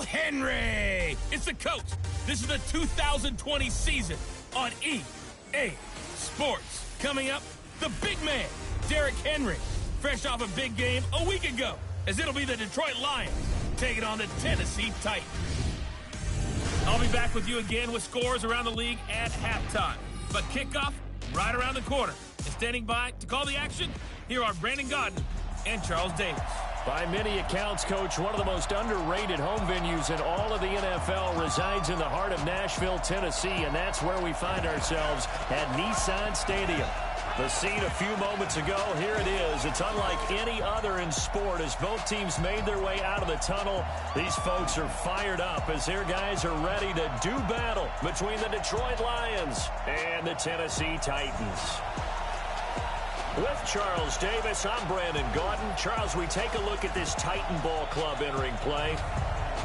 Henry. It's the coach. This is the 2020 season on EA Sports. Coming up, the big man, Derrick Henry, fresh off a big game a week ago, as it'll be the Detroit Lions taking on the Tennessee Titans. I'll be back with you again with scores around the league at halftime. But kickoff right around the corner. And standing by to call the action, here are Brandon Gaudin and Charles Davis. By many accounts, Coach, one of the most underrated home venues in all of the NFL resides in the heart of Nashville, Tennessee, and that's where we find ourselves at Nissan Stadium. The scene a few moments ago, here it is. It's unlike any other in sport as both teams made their way out of the tunnel. These folks are fired up as their guys are ready to do battle between the Detroit Lions and the Tennessee Titans. With Charles Davis, I'm Brandon Gaudin. Charles, we take a look at this Titan Ball Club entering play.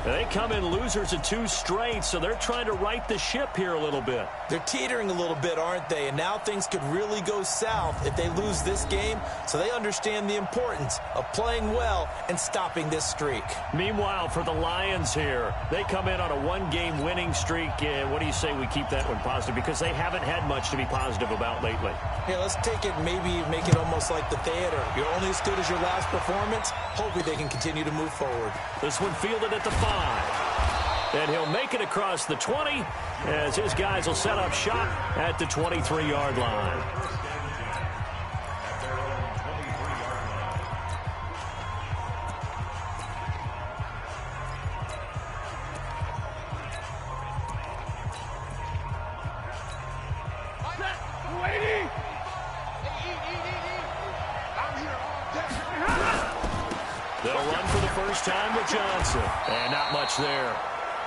They come in losers of 2 straight, so they're trying to right the ship here a little bit. They're teetering a little bit, aren't they? And now things could really go south if they lose this game, so they understand the importance of playing well and stopping this streak. Meanwhile, for the Lions here, they come in on a 1-game winning streak. What do you say we keep that one positive? Because they haven't had much to be positive about lately. Yeah, let's take it, maybe make it almost like the theater. You're only as good as your last performance. Hopefully they can continue to move forward. This one fielded at the 5. And he'll make it across the 20 as his guys will set up shop at the 23-yard line. They'll run for the first time with Johnson. And not much there.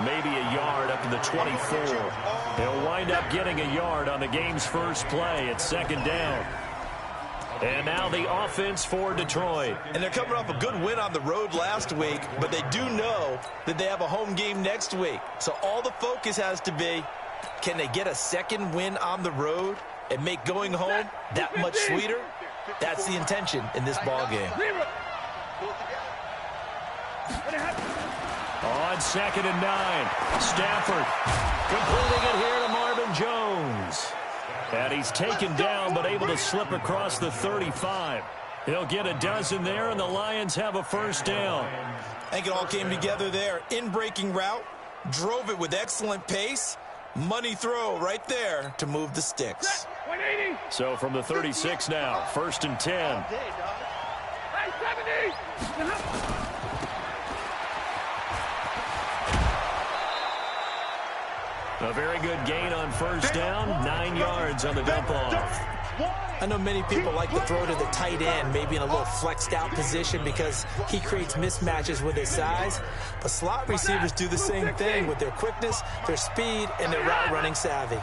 Maybe a yard up to the 24. He'll wind up getting a yard on the game's first play at 2nd down. And now the offense for Detroit. And they're coming off a good win on the road last week, but they do know that they have a home game next week. So all the focus has to be, can they get a second win on the road and make going home that much sweeter? That's the intention in this ball game. On 2nd and 9, Stafford completing it here to Marvin Jones. And he's taken down but able to slip across the 35. He'll get a dozen there, and the Lions have a first down. I think it all came together there. In-breaking route, drove it with excellent pace. Money throw right there to move the sticks. So from the 36 now, 1st and 10. A very good gain on first down, 9 yards on the dump-off. I know many people like to throw to the tight end, maybe in a little flexed out position because he creates mismatches with his size. But slot receivers do the same thing with their quickness, their speed, and their route running savvy.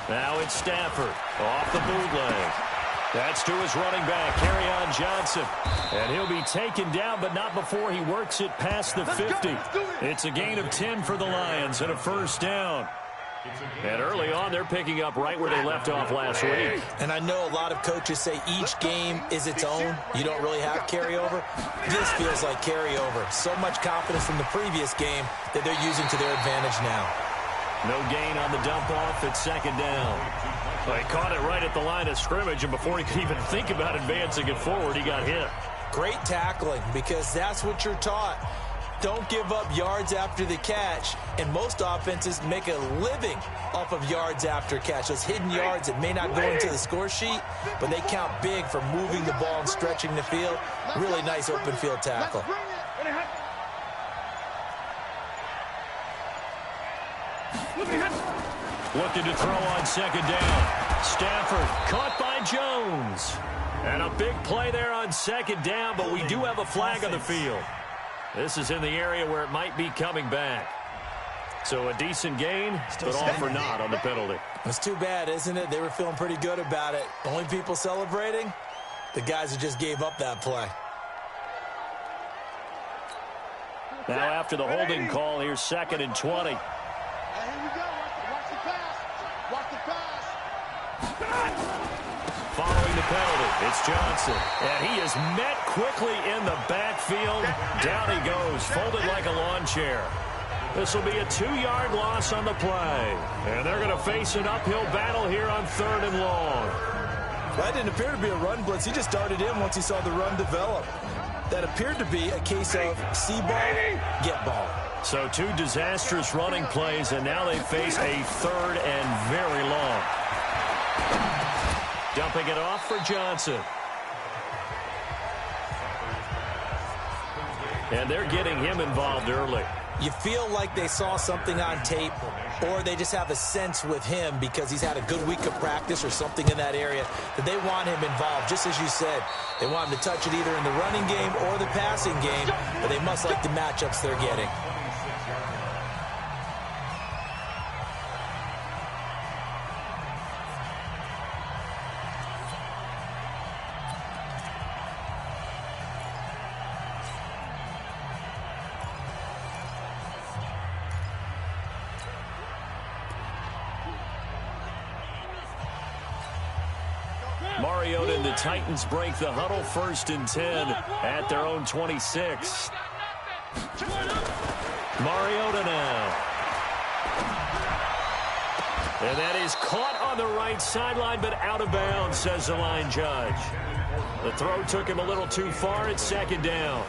Now it's Stafford off the bootleg. That's to his running back, Kerryon Johnson. And he'll be taken down, but not before he works it past the 50. It's a gain of 10 for the Lions and a first down. And early on, they're picking up right where they left off last week. And I know a lot of coaches say each game is its own. You don't really have carryover. This feels like carryover. So much confidence from the previous game that they're using to their advantage now. No gain on the dump-off at 2nd down. Well, he caught it right at the line of scrimmage, and before he could even think about advancing it forward, he got hit. Great tackling, because that's what you're taught. Don't give up yards after the catch, and most offenses make a living off of yards after catch. Those hidden yards that may not go into the score sheet, but they count big for moving the ball and stretching the field. Really nice open field tackle. Looking to throw on 2nd down. Stafford caught by Jones. And a big play there on 2nd down, but we do have a flag on the field. This is in the area where it might be coming back. So a decent gain, but all for naught on the penalty. It's too bad, isn't it? They were feeling pretty good about it. Only people celebrating, the guys who just gave up that play. Now after the holding call, here's 2nd and 20. Following the the penalty. It's Johnson. And he is met quickly in the backfield. Down he goes, folded like a lawn chair. This will be a 2-yard loss on the play. And they're going to face an uphill battle here on 3rd and long. That didn't appear to be a run blitz. He just darted in once he saw the run develop. That appeared to be a case of see ball, get ball. So 2 disastrous running plays, and now they face a 3rd and very long. Dumping it off for Johnson. And they're getting him involved early. You feel like they saw something on tape, or they just have a sense with him because he's had a good week of practice or something in that area that they want him involved. Just as you said, they want him to touch it either in the running game or the passing game, but they must like the matchups they're getting. Mariota and the Titans break the huddle, 1st and 10 at their own 26. Mariota now. And that is caught on the right sideline, but out of bounds, says the line judge. The throw took him a little too far. It's 2nd down.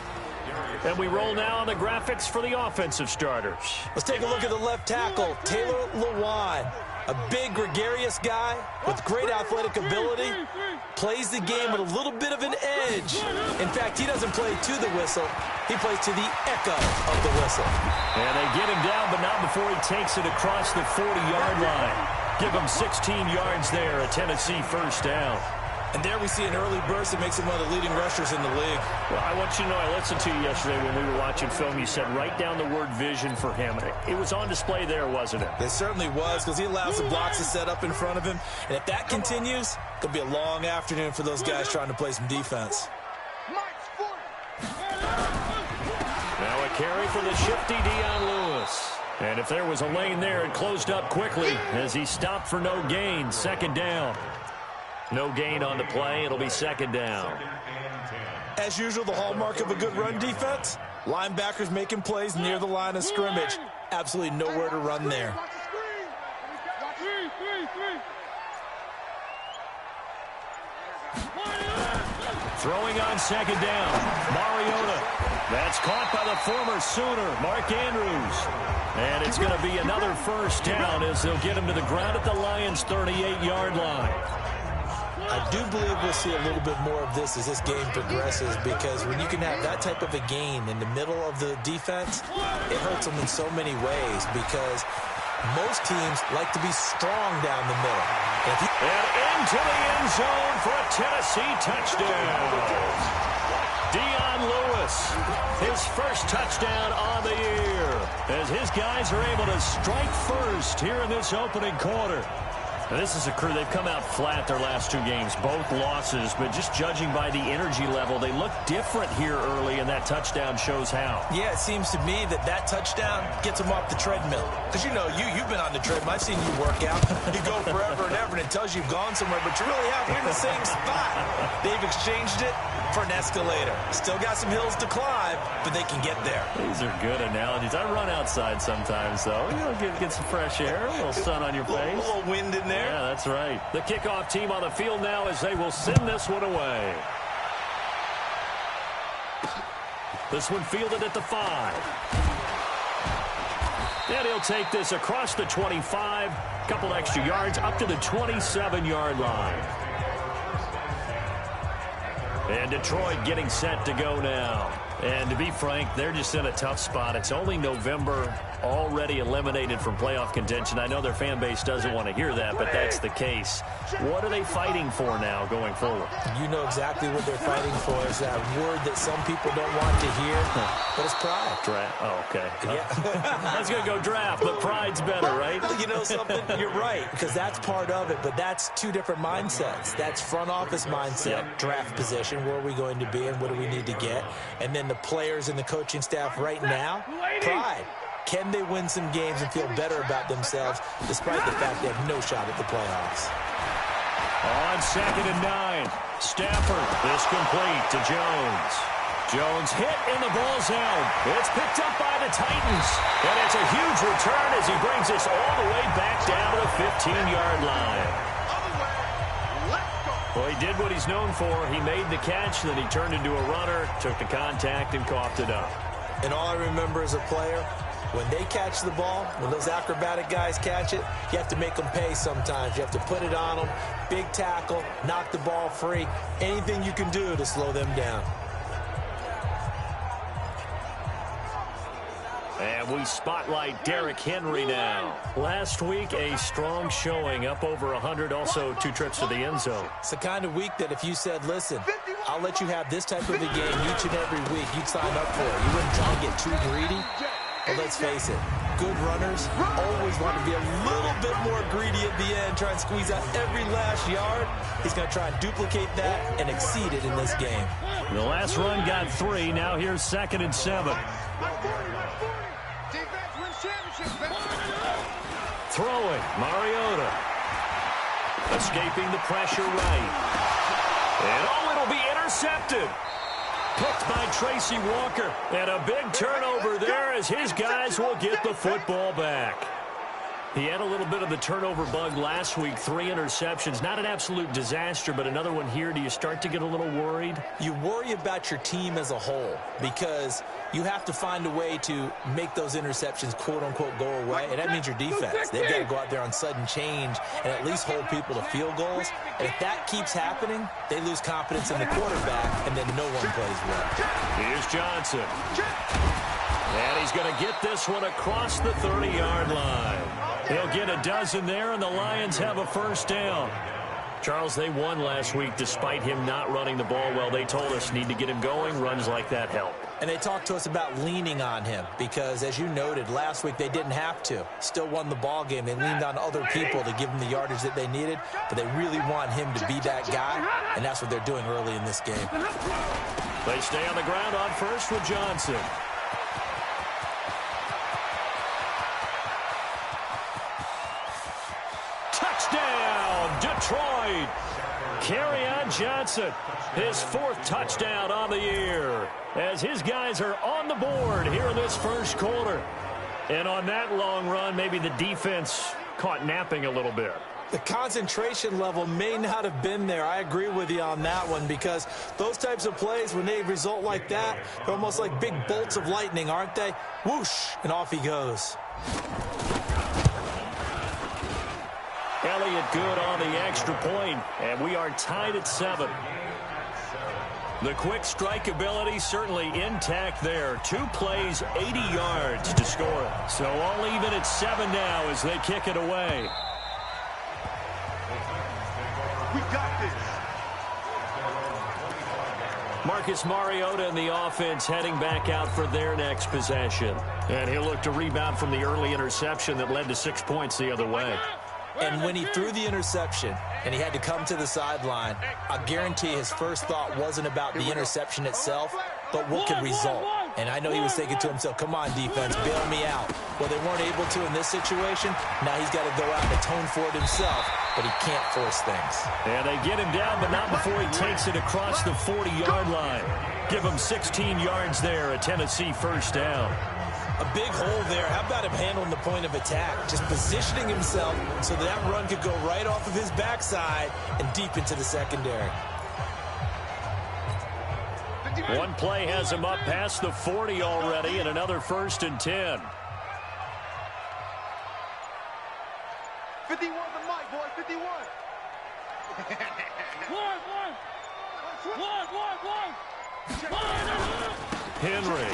And we roll now on the graphics for the offensive starters. Let's take a look at the left tackle, Taylor Lewan. A big, gregarious guy with great athletic ability. Plays the game with a little bit of an edge. In fact, he doesn't play to the whistle. He plays to the echo of the whistle. And they get him down, but not before he takes it across the 40-yard line. Give him 16 yards there, a Tennessee 1st down. And there we see an early burst that makes him one of the leading rushers in the league. Well, I want you to know, I listened to you yesterday when we were watching film. You said write down the word vision for him. It was on display there, wasn't it? It certainly was, because he allows the blocks to set up in front of him. And if that continues, it'll be a long afternoon for those guys trying to play some defense. Now a carry for the shifty Dion Lewis. And if there was a lane there, it closed up quickly as he stopped for no gain. 2nd down. No gain on the play. It'll be 2nd down. As usual, the hallmark of a good run defense, linebackers making plays near the line of scrimmage. Absolutely nowhere to run there. Throwing on 2nd down. Mariota. That's caught by the former Sooner, Mark Andrews. And it's going to be another 1st down as they'll get him to the ground at the Lions' 38-yard line. I do believe we'll see a little bit more of this as this game progresses, because when you can have that type of a gain in the middle of the defense, it hurts them in so many ways, because most teams like to be strong down the middle. And into the end zone for a Tennessee touchdown. Dion Lewis, his 1st touchdown on the year, as his guys are able to strike first here in this opening quarter. Now, this is a crew, they've come out flat their last 2 games, both losses, but just judging by the energy level, they look different here early, and that touchdown shows how. Yeah, it seems to me that touchdown gets them off the treadmill. Because, you know, you've been on the treadmill. I've seen you work out. You go forever and ever, and it tells you you've gone somewhere, but you really have. You're in the same spot. They've exchanged it for an escalator. Still got some hills to climb, but they can get there. These are good analogies. I run outside sometimes, though. You know, get some fresh air, a little sun on your face. A little wind in there. Yeah, that's right. The kickoff team on the field now as they will send this one away. This one fielded at the 5. And he'll take this across the 25. Couple extra yards up to the 27-yard line. And Detroit getting set to go now. And to be frank, they're just in a tough spot. It's only November, already eliminated from playoff contention. I know their fan base doesn't want to hear that, but that's the case. What are they fighting for now going forward? You know exactly what they're fighting for. Is that word that some people don't want to hear, but it's pride. Draft. Oh, okay. Yeah. I was going to go draft, but pride's better, right? You know something? You're right, because that's part of it, but that's 2 different mindsets. That's front office mindset, draft position, where are we going to be and what do we need to get? And then the players and the coaching staff right now, pride. Can they win some games and feel better about themselves despite the fact they have no shot at the playoffs? On 2nd and 9. Stafford is complete to Jones. Jones hit and the ball's out. It's picked up by the Titans. And it's a huge return as he brings us all the way back down to the 15-yard line. Well, he did what he's known for. He made the catch, then he turned into a runner, took the contact, and coughed it up. And all I remember as a player, when they catch the ball, when those acrobatic guys catch it, you have to make them pay sometimes. You have to put it on them, big tackle, knock the ball free, anything you can do to slow them down. And we spotlight Derrick Henry now. Last week, a strong showing, up over 100, also 2 trips to the end zone. It's the kind of week that if you said, listen, I'll let you have this type of a game each and every week, you'd sign up for it. You wouldn't try to get too greedy. But let's face it, good runners always want to be a little bit more greedy at the end, try and squeeze out every last yard. He's going to try and duplicate that and exceed it in this game. The last run got 3. Now here's 2nd and 7. Throwing, Mariota. Escaping the pressure right. And it'll be intercepted. Picked by Tracy Walker. And a big turnover there as his guys will get the football back. He had a little bit of the turnover bug last week, 3 interceptions. Not an absolute disaster, but another one here. Do you start to get a little worried? You worry about your team as a whole because you have to find a way to make those interceptions, quote-unquote, go away, and that means your defense. They've got to go out there on sudden change and at least hold people to field goals. And if that keeps happening, they lose confidence in the quarterback, and then no one plays well. Here's Johnson. And he's going to get this one across the 30-yard line. He'll get a dozen there, and the Lions have a first down. Charles, they won last week despite him not running the ball well. They told us need to get him going. Runs like that help. And they talked to us about leaning on him because, as you noted, last week they didn't have to. Still won the ball game. They leaned on other people to give them the yardage that they needed, but they really want him to be that guy, and that's what they're doing early in this game. They stay on the ground on first with Johnson. Touchdown, Detroit. Kerryon Johnson, his 4th touchdown on the year, as his guys are on the board here in this first quarter. And on that long run, maybe the defense caught napping a little bit. The concentration level may not have been there. I agree with you on that one because those types of plays, when they result like that, they're almost like big bolts of lightning, aren't they? Whoosh, and off he goes. Elliott good on the extra point, and we are tied at 7. The quick strike ability certainly intact there. 2 plays, 80 yards to score it. So all even at 7 now as they kick it away. We got this. Marcus Mariota and the offense heading back out for their next possession. And he'll look to rebound from the early interception that led to 6 points the other way. And when he threw the interception and he had to come to the sideline, I guarantee his first thought wasn't about the interception itself, but what could result. And I know he was thinking to himself, come on, defense, bail me out. Well, they weren't able to in this situation. Now he's got to go out and atone for it himself, but he can't force things. And they get him down, but not before he takes it across the 40-yard line. Give him 16 yards there, a Tennessee first down. A big hole there. How about him handling the point of attack? Just positioning himself so that run could go right off of his backside and deep into the secondary. One play has him up past the 40 already, and another 1st and 10. 51 the mic, boy, 51. Henry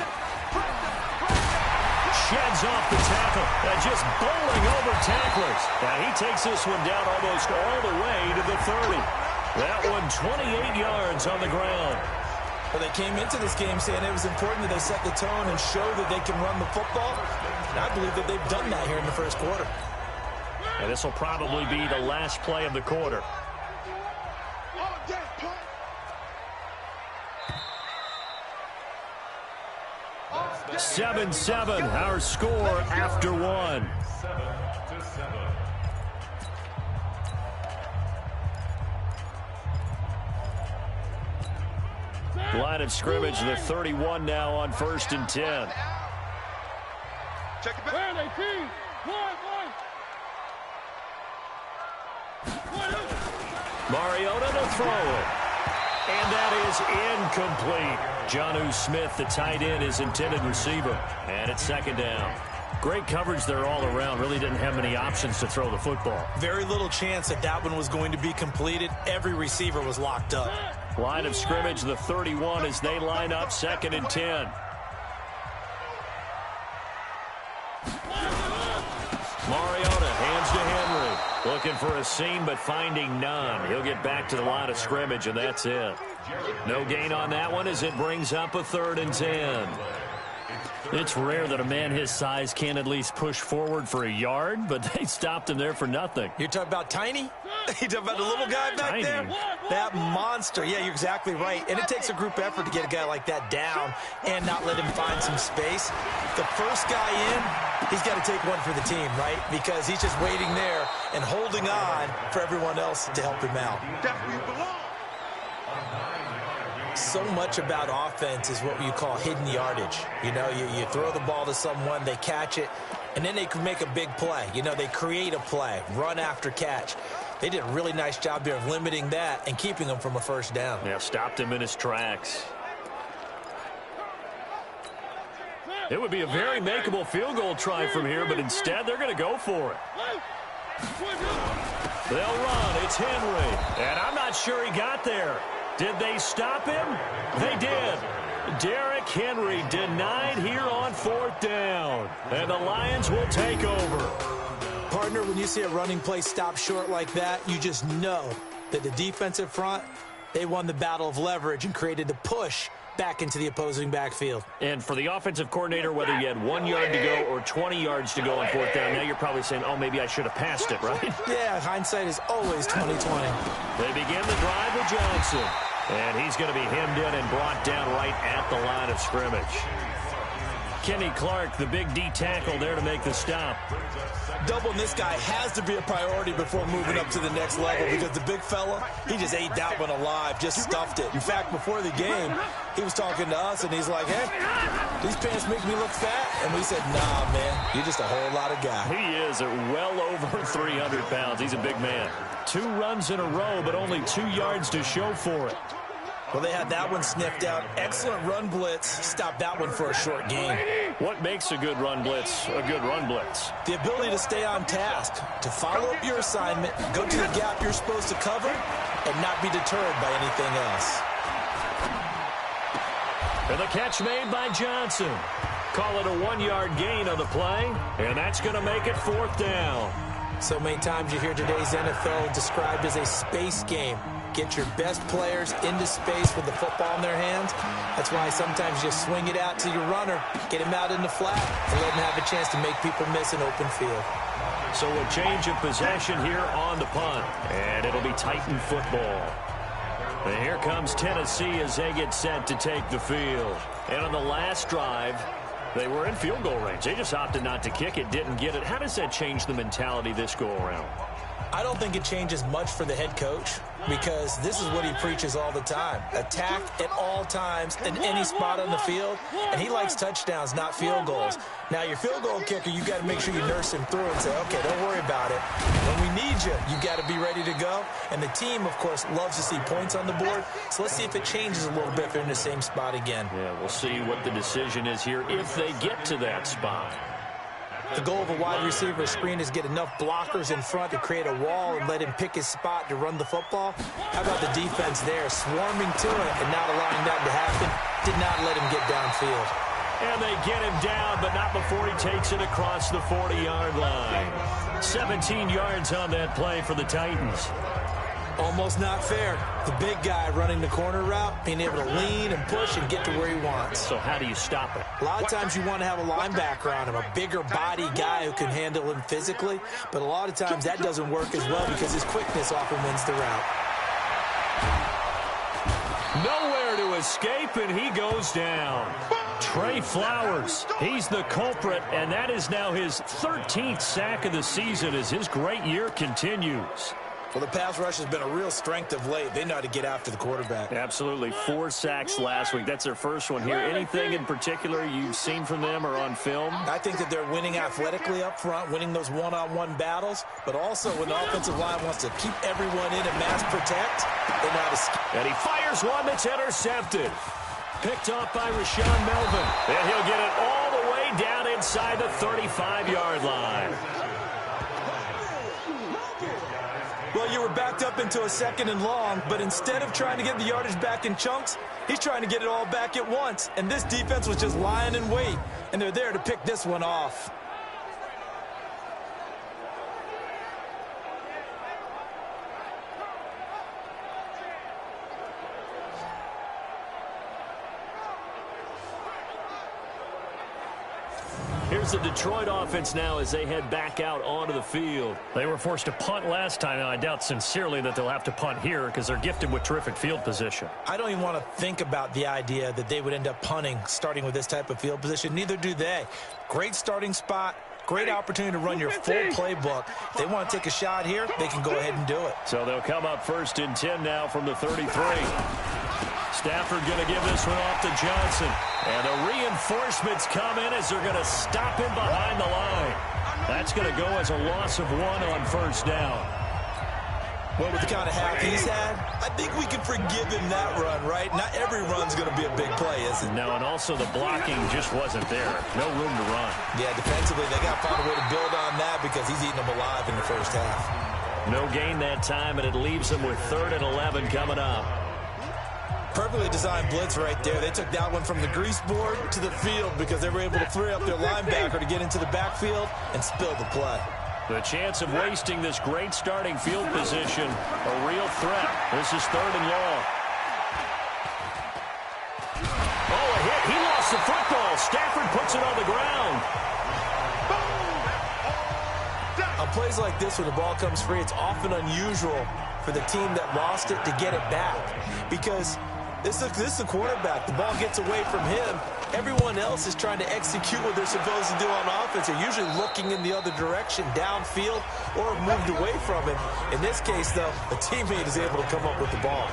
sheds off the tackle, just bowling over tacklers. Now he takes this one down almost all the way to the 30. That one 28 yards on the ground. Well, they came into this game saying it was important that they set the tone and show that they can run the football. And I believe that they've done that here in the first quarter. And this will probably be the last play of the quarter. 7-7, our score after 1. Line of scrimmage, the 31 now on 1st and 10. Check it back. Mariota to throw it. And that is incomplete. Jonnu Smith, the tight end, is intended receiver. And it's 2nd down. Great coverage there all around. Really didn't have many options to throw the football. Very little chance that one was going to be completed. Every receiver was locked up. Line of scrimmage, the 31 as they line up 2nd and 10. Mariota hands to Henry. Looking for a seam, but finding none. He'll get back to the line of scrimmage, and that's it. No gain on that one as it brings up a 3rd and 10. It's rare that a man his size can at least push forward for a yard, but they stopped him there for nothing. You're talking about Tiny? You're talking about the little guy back Tiny. there? That monster. Yeah, you're exactly right. And it takes a group effort to get a guy like that down and not let him find some space. The first guy in, he's got to take one for the team, right? Because he's just waiting there and holding on for everyone else to help him out. That's where you belong. So much about offense is what you call hidden yardage. You know, you throw the ball to someone, they catch it, and then they can make a big play. You know, they create a play, run after catch. They did a really nice job here of limiting that and keeping him from a 1st down. Yeah, stopped him in his tracks. It would be a very makeable field goal try from here, but instead they're going to go for it. They'll run. It's Henry. And I'm not sure he got there. Did they stop him? They did. Derrick Henry denied here on 4th down. And the Lions will take over. Partner, when you see a running play stop short like that, you just know that the defensive front, they won the battle of leverage and created the push back into the opposing backfield. And for the offensive coordinator, whether you had 1 yard to go or 20 yards to go on 4th down, now you're probably saying, oh, maybe I should have passed it, right? Yeah, hindsight is always 20/20. They begin the drive with Johnson. And he's going to be hemmed in and brought down right at the line of scrimmage. Kenny Clark, the big D tackle there to make the stop. Doubling this guy has to be a priority before moving up to the next level because the big fella, he just ate that one alive, just stuffed it. In fact, before the game, he was talking to us, and he's like, hey, these pants make me look fat. And we said, nah, man, you're just a whole lot of guy. He is at well over 300 pounds. He's a big man. 2 runs in a row, but only 2 yards to show for it. Well, they had that one sniffed out. Excellent run blitz. Stopped that one for a short gain. What makes a good run blitz a good run blitz? The ability to stay on task, to follow up your assignment, go to the gap you're supposed to cover, and not be deterred by anything else. And the catch made by Johnson. Call it a 1 yard gain on the play, and that's going to make it 4th down. So many times you hear today's NFL described as a space game. Get your best players into space with the football in their hands. That's why sometimes you just swing it out to your runner, get him out in the flat, and let him have a chance to make people miss an open field. So a change of possession here on the punt, and it'll be Titan football. And here comes Tennessee as they get set to take the field. And on the last drive, they were in field goal range. They just opted not to kick it, didn't get it. How does that change the mentality this go around? I don't think it changes much for the head coach because this is what he preaches all the time. Attack at all times in any spot on the field, and he likes touchdowns, not field goals. Now, your field goal kicker, you got to make sure you nurse him through and say, okay, don't worry about it. When we need you, you got to be ready to go. And the team, of course, loves to see points on the board. So let's see if it changes a little bit if they're in the same spot again. Yeah, we'll see what the decision is here if they get to that spot. The goal of a wide receiver screen is get enough blockers in front to create a wall and let him pick his spot to run the football. How about the defense there, swarming to it and not allowing that to happen? Did not let him get downfield. And they get him down, but not before he takes it across the 40-yard line. 17 yards on that play for the Titans. Almost not fair. The big guy running the corner route, being able to lean and push and get to where he wants. So how do you stop it? A lot of times you want to have a linebacker on him, a bigger body guy who can handle him physically. But a lot of times that doesn't work as well because his quickness often wins the route. Nowhere to escape, and he goes down. Trey Flowers, he's the culprit, and that is now his 13th sack of the season as his great year continues. Well, the pass rush has been a real strength of late. They know how to get after the quarterback. Absolutely. 4 sacks last week. That's their first one here. Anything in particular you've seen from them or on film? I think that they're winning athletically up front, winning those one-on-one battles, but also when the offensive line wants to keep everyone in and mass protect, they know how to... And he fires one that's intercepted. Picked off by Rashaan Melvin. And he'll get it all the way down inside the 35-yard line. Well, you were backed up into a 2nd and long, but instead of trying to get the yardage back in chunks, he's trying to get it all back at once. And this defense was just lying in wait, and they're there to pick this one off. Here's the Detroit offense now as they head back out onto the field. They were forced to punt last time. Now, I doubt sincerely that they'll have to punt here because they're gifted with terrific field position. I don't even want to think about the idea that they would end up punting starting with this type of field position. Neither do they. Great starting spot. Great opportunity to run your full playbook. If they want to take a shot here, they can go ahead and do it. So they'll come up 1st and 10 now from the 33. Stafford going to give this one off to Johnson. And the reinforcements come in as they're going to stop him behind the line. That's going to go as a loss of 1 on 1st down. Well, with the kind of half he's had, I think we can forgive him that run, right? Not every run's going to be a big play, is it? No, and also the blocking just wasn't there. No room to run. Yeah, defensively, they got to find a way to build on that because he's eating them alive in the first half. No gain that time, and it leaves them with 3rd and 11 coming up. Perfectly designed blitz right there. They took that one from the grease board to the field because they were able to free up their linebacker to get into the backfield and spill the play. The chance of wasting this great starting field position, a real threat. This is 3rd and long. Oh, a hit. He lost the football. Stafford puts it on the ground. On plays like this, when the ball comes free, it's often unusual for the team that lost it to get it back because this is a quarterback. The ball gets away from him. Everyone else is trying to execute what they're supposed to do on offense. They're usually looking in the other direction, downfield, or moved away from it. In this case, though, a teammate is able to come up with the ball.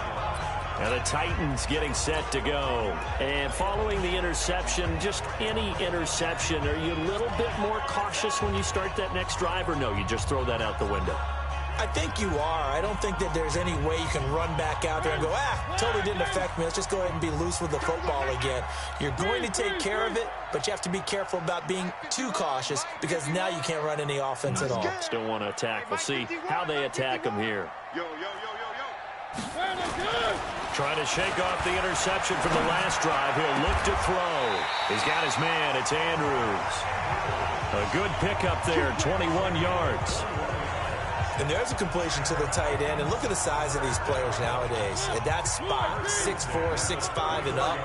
And the Titans getting set to go. And following the interception, just any interception, are you a little bit more cautious when you start that next drive, or no, you just throw that out the window? I think you are. I don't think that there's any way you can run back out there and go, totally didn't affect me. Let's just go ahead and be loose with the football again. You're going to take care of it, but you have to be careful about being too cautious because now you can't run any offense at all. Still want to attack. We'll see how they attack them here. Trying to shake off the interception from the last drive. He'll look to throw. He's got his man. It's Andrews. A good pickup there, 21 yards. And there's a completion to the tight end. And look at the size of these players nowadays. At that spot, 6'4", 6'5", and up.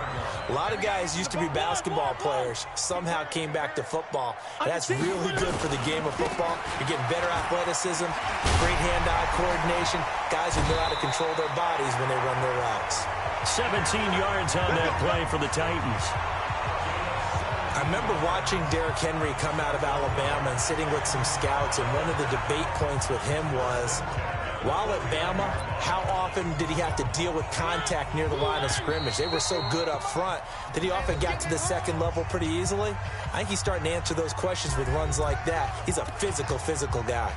A lot of guys used to be basketball players, somehow came back to football. That's really good for the game of football. You're getting better athleticism, great hand-eye coordination, guys who know how to control their bodies when they run their routes. 17 yards on that play for the Titans. I remember watching Derrick Henry come out of Alabama and sitting with some scouts, and one of the debate points with him was, while at Bama, how often did he have to deal with contact near the line of scrimmage? They were so good up front that he often got to the second level pretty easily. I think he's starting to answer those questions with runs like that. He's a physical guy.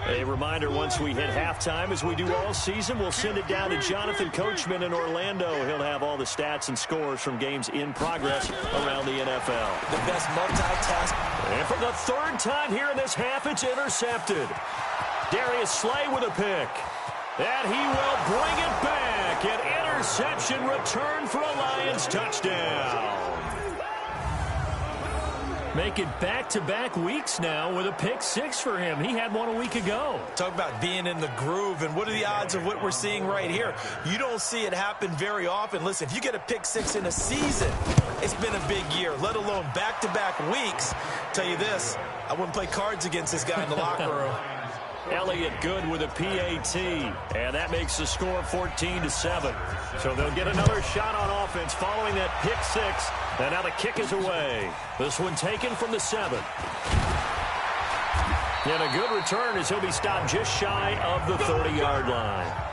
A reminder, once we hit halftime, as we do all season, we'll send it down to Jonathan Coachman in Orlando. He'll have all the stats and scores from games in progress around the NFL. The best multitask. And for the 3rd time here in this half, it's intercepted. Darius Slay with a pick. And he will bring it back. An interception return for a Lions touchdown. Make it back-to-back weeks now with a pick 6 for him. He had one a week ago. Talk about being in the groove, and what are the odds of what we're seeing right here? You don't see it happen very often. Listen, if you get a pick 6 in a season, it's been a big year, let alone back-to-back weeks. Tell you this, I wouldn't play cards against this guy in the locker room. Elliott good with a PAT, and that makes the score 14-7. So they'll get another shot on offense following that pick six, and now the kick is away. This one taken from the 7. And a good return as he'll be stopped just shy of the 30-yard line.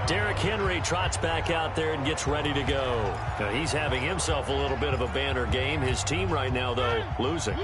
Derrick Henry trots back out there and gets ready to go. Now, he's having himself a little bit of a banner game. His team right now, though, losing.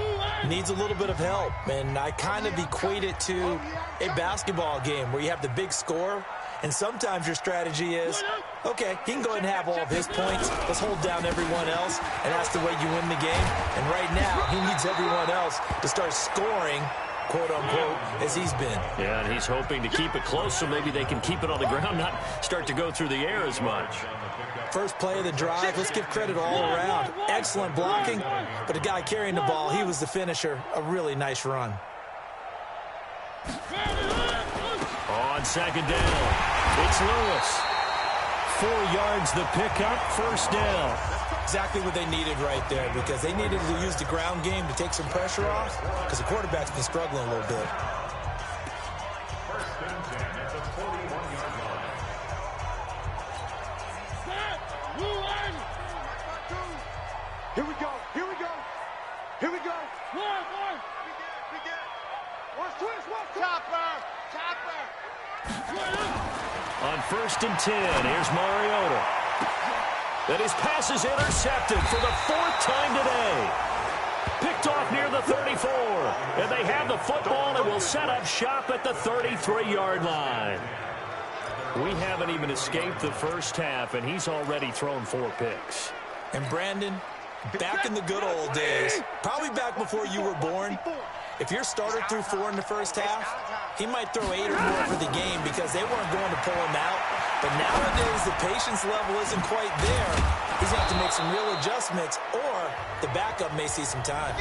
Needs a little bit of help, and I kind of equate it to a basketball game where you have the big score, and sometimes your strategy is, okay, he can go ahead and have all of his points. Let's hold down everyone else, and that's the way you win the game. And right now, he needs everyone else to start scoring, quote-unquote, as he's been. Yeah, and he's hoping to keep it close so maybe they can keep it on the ground, not start to go through the air as much. First play of the drive, let's give credit all around. Excellent blocking, but the guy carrying the ball, he was the finisher. A really nice run. On second down, it's Lewis. 4 yards the pickup, first down. Exactly what they needed right there, because they needed to use the ground game to take some pressure off, because the quarterback's been struggling a little bit. Here we go. Here we go. Here we go. One. Chopper. On first and 10, here's Mariota. And his pass is intercepted for the 4th time today. Picked off near the 34. And they have the football and will set up shop at the 33-yard line. We haven't even escaped the first half, and he's already thrown 4 picks. And Brandon, back in the good old days, probably back before you were born, if your starter threw 4 in the first half, he might throw 8 or more for the game because they weren't going to pull him out. But nowadays, the patience level isn't quite there. He's going to have to make some real adjustments, or the backup may see some time.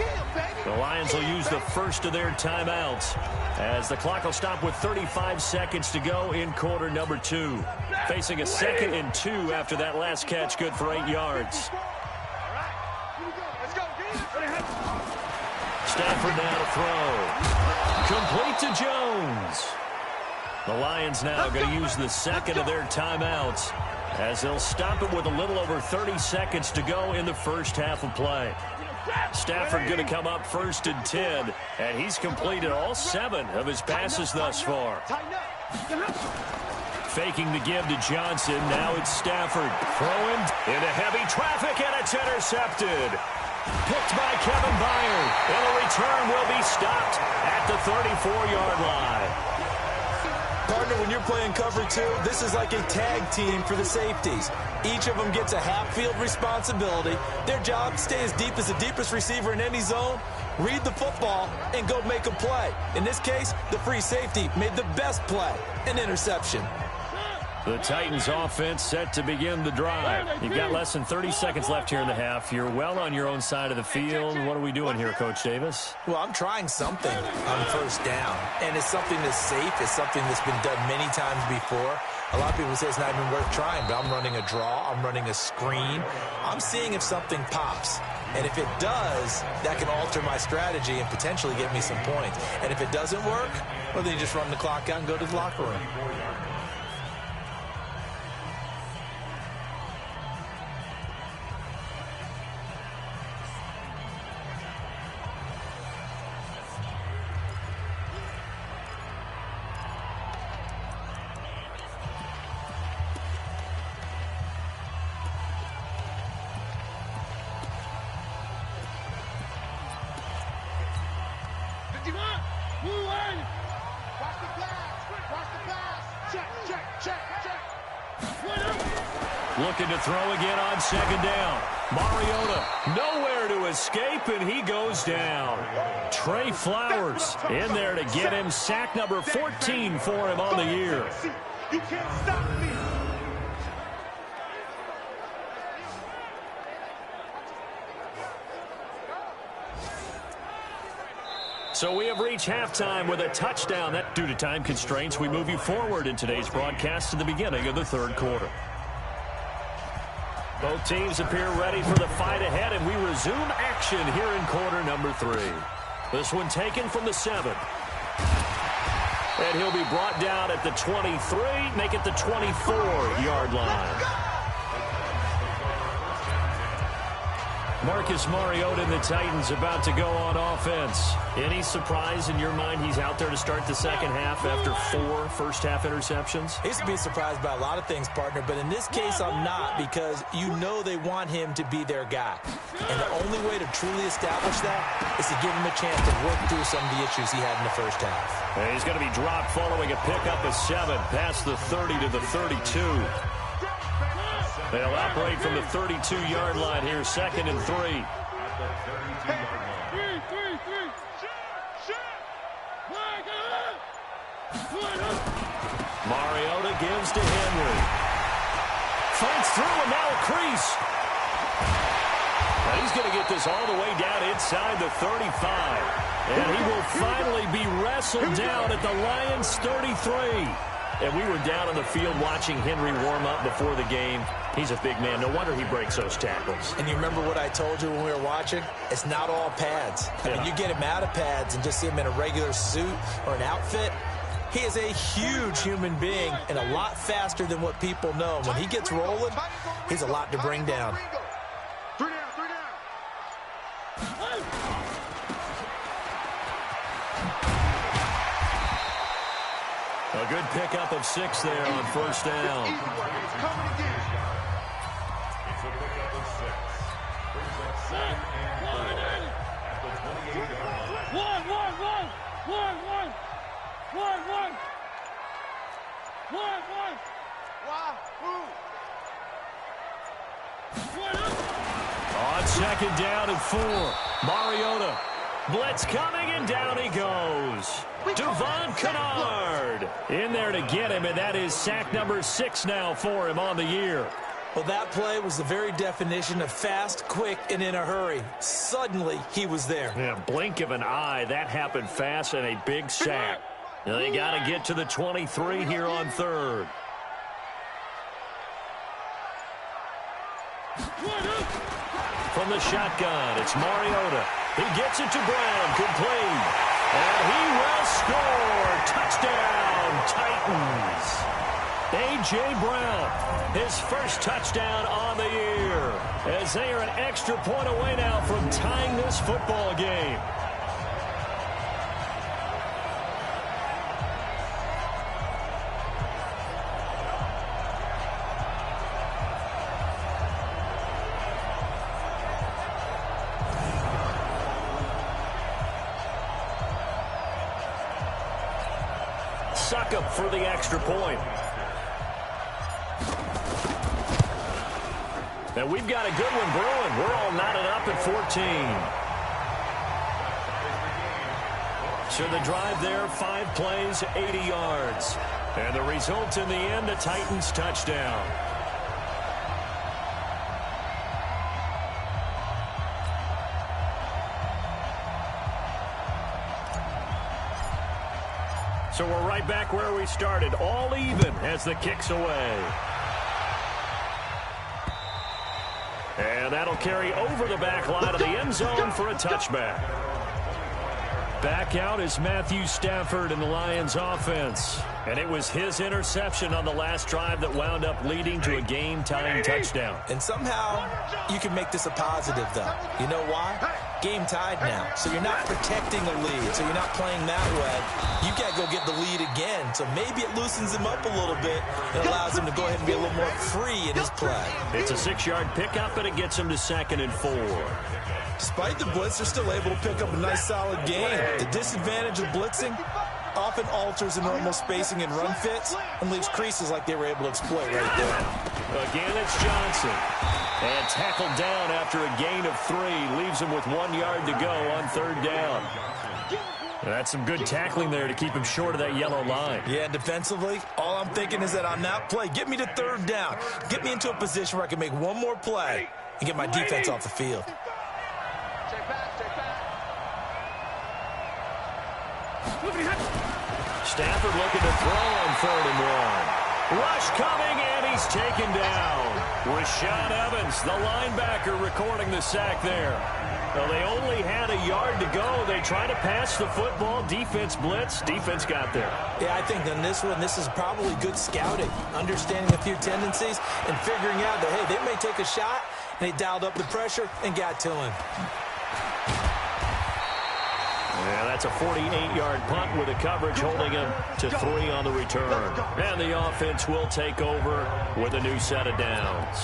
The Lions will use the first of their timeouts as the clock will stop with 35 seconds to go in quarter number 2. Facing a 2nd and 2 after that last catch, good for 8 yards. Stafford now to throw. Complete to Jones. The Lions now going to use the 2nd of their timeouts as they'll stop it with a little over 30 seconds to go in the first half of play. Stafford going to come up first and 10, and he's completed all 7 of his passes thus far. Faking the give to Johnson. Now it's Stafford throwing into heavy traffic, and it's intercepted. Picked by Kevin Byard, and the return will be stopped at the 34-yard line. Partner, when you're playing cover 2, this is like a tag team for the safeties. Each of them gets a half-field responsibility. Their job, stay as deep as the deepest receiver in any zone, read the football, and go make a play. In this case, the free safety made the best play, an interception. The Titans offense set to begin the drive. You've got less than 30 seconds left here in the half. You're well on your own side of the field. What are we doing here, Coach Davis? Well, I'm trying something on first down, and it's something that's safe. It's something that's been done many times before. A lot of people say it's not even worth trying, but I'm running a draw. I'm running a screen. I'm seeing if something pops. And if it does, that can alter my strategy and potentially get me some points. And if it doesn't work, well, then you just run the clock out and go to the locker room. Looking to throw again on second down. Mariota nowhere to escape, and he goes down. Trey Flowers in there to get him. Sack number 14 for him on the year. You can't stop me. So we have reached halftime with a touchdown. That due to time constraints, we move you forward in today's broadcast to the beginning of the third quarter. Both teams appear ready for the fight ahead, and we resume action here in quarter number 3. This one taken from the 7. And he'll be brought down at the 23, make it the 24-yard line. Marcus Mariota and the Titans about to go on offense. Any surprise in your mind he's out there to start the second half after 4 first-half interceptions? He's to be surprised by a lot of things, partner, but in this case I'm not, because you know they want him to be their guy. And the only way to truly establish that is to give him a chance to work through some of the issues he had in the first half. And he's going to be dropped following a pickup of 7 past the 30 to the 32. They'll operate from the 32-yard line here, 2nd and 3. Mariota gives to Henry. Fights through and now a crease. And he's going to get this all the way down inside the 35. And he will finally be wrestled down at the Lions' 33. And we were down on the field watching Henry warm up before the game. He's a big man. No wonder he breaks those tackles. And you remember what I told you when we were watching? It's not all pads. I mean, you get him out of pads and just see him in a regular suit or an outfit. He is a huge human being and a lot faster than what people know. When he gets rolling, he's a lot to bring down. A good pickup of 6 there on first down. On 2nd down and 4. Mariota. Blitz coming, and down he goes. Devon Kennard in there to get him, and that is sack number 6 now for him on the year. Well, that play was the very definition of fast, quick, and in a hurry. Suddenly, he was there. Yeah, blink of an eye. That happened fast, and a big sack. Now they got to get to the 23 here on 3rd. From the shotgun, it's Mariota. He gets it to Brown, complete. And he will score. Touchdown, Titans. A.J. Brown, his first touchdown on the year, as they are an extra point away now from tying this football game. Succop for the extra point. And we've got a good one brewing. We're all knotted up at 14. So the drive there, 5 plays, 80 yards. And the result in the end, a Titans touchdown. So we're right back where we started, all even as the kick's away. And that'll carry over the back line of the end zone for a touchback. Back out is Matthew Stafford in the Lions offense. And it was his interception on the last drive that wound up leading to a game-tying touchdown. And somehow you can make this a positive, though. You know why? Game tied now. So you're not protecting a lead. So you're not playing that way. You got to go get the lead again. So maybe it loosens him up a little bit and allows him to go ahead and be a little more free in his play. It's a 6-yard pickup, and it gets him to 2nd and 4. Despite the blitz, they're still able to pick up a nice, solid game. The disadvantage of blitzing often alters the normal spacing and run fits and leaves creases like they were able to exploit right there. Again, it's Johnson. And tackled down after a gain of 3. Leaves him with 1 yard to go on 3rd down. And that's some good tackling there to keep him short of that yellow line. Yeah, defensively, all I'm thinking is that on that play, get me to 3rd down. Get me into a position where I can make one more play and get my defense off the field. Stafford looking to throw on 3rd and 1. Rush coming, and he's taken down. Rashaan Evans, the linebacker, recording the sack there. Well, they only had a yard to go. They tried to pass the football. Defense blitz. Defense got there. Yeah, I think on this one, this is probably good scouting, understanding a few tendencies, and figuring out that, hey, they may take a shot, and they dialed up the pressure and got to him. Yeah, that's a 48-yard punt with the coverage holding him to 3 on the return. And the offense will take over with a new set of downs.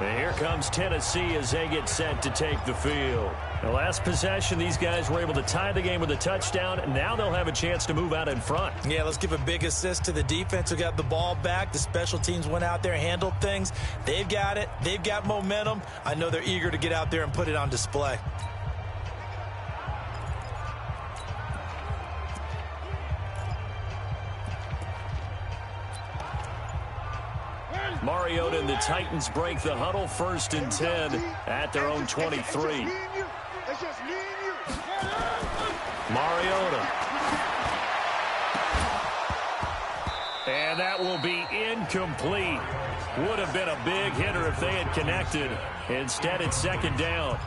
And here comes Tennessee as they get set to take the field. The last possession, these guys were able to tie the game with a touchdown, and now they'll have a chance to move out in front. Yeah, let's give a big assist to the defense who got the ball back. The special teams went out there, handled things. They've got it. They've got momentum. I know they're eager to get out there and put it on display. Mariota and the Titans break the huddle, 1st and 10 at their own 23. Mariota. And that will be incomplete. Would have been a big hitter if they had connected. Instead, it's 2nd down.